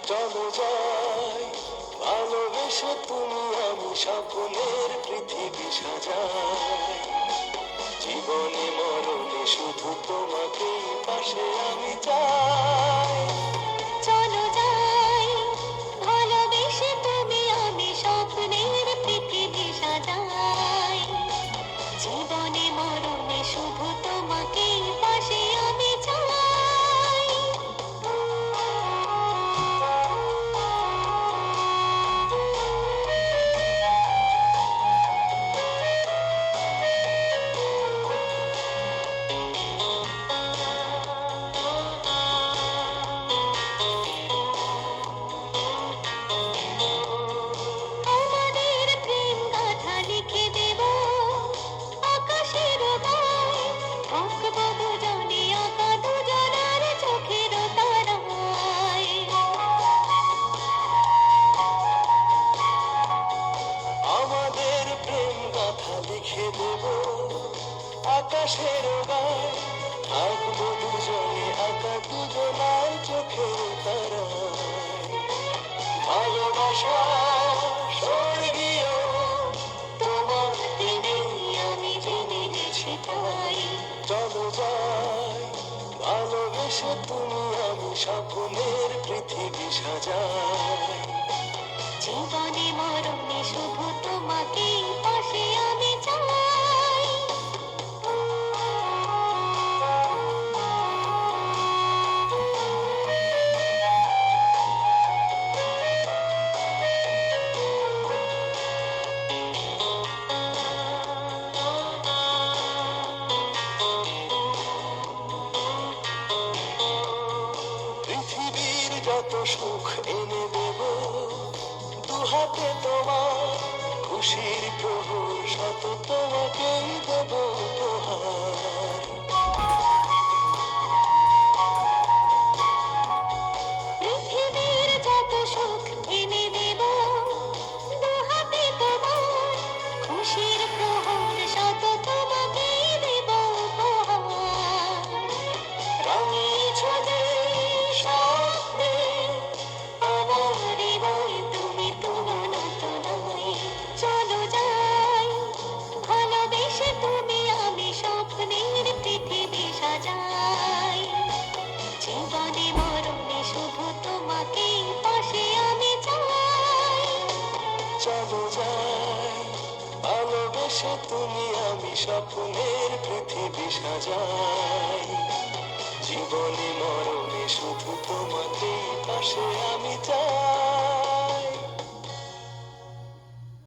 চলো যাই ভালোবেসে তুমি আমি স্বপ্নের পৃথিবী সাজাই। জীবনে মরণে শুধু তোমাকে পাশে আমি চাই। চলো যাই ভালোবেসে তুমি আমি স্বপ্নের পৃথিবী সাজাই। জীবনে মরণে শুধু তোমাকে পাশে আমি চাই। আমাদের প্রেম গাথা লিখে দেব আকাশের গায়ে, আঁকবো দুজনে আঁকা দুজনার চোখের তারায়। আমাদের প্রেম গাথা লিখে দেব আকাশের গায়ে, থাকবো দুজনে আঁকা দুজনার চোখের তারায়। ভালোবাসা স্বর্গীয় তোমার দিনে আমি জেনে গেছি তাই। চলো যাই ভালোবেসে তুমি আমি স্বপ্নের পৃথিবী সাজাই। জীবনে মরণে শুধু তোমাকে পাশে আমি চাই। পৃথিবীর যত সুখ এনে দেব দুহাতে তোমার, খুশির প্রহর শত তোমাকেই দেব উপহার। পৃথিবীর যত সুখ এনে দেব দুহাতে তোমার, খুশির প্রহর শত তোমাকেই দেব উপহার। রাঙিয়েছ যে স্বপ্নে আমার হৃদয় তুমি তুলনা তো নয়। চলো যাই ভালোবেসে তুমি আমি স্বপ্নের পৃথিবী সাজাই। জীবনে মরণে শুধু তোমাকে পাশে আমি চাই। চলো যাই ভালোবেসে তুমি আমি স্বপ্নের পৃথিবী সাজাই। জীবনে মরণে শুধু তোমাকে পাশে আমি চাই।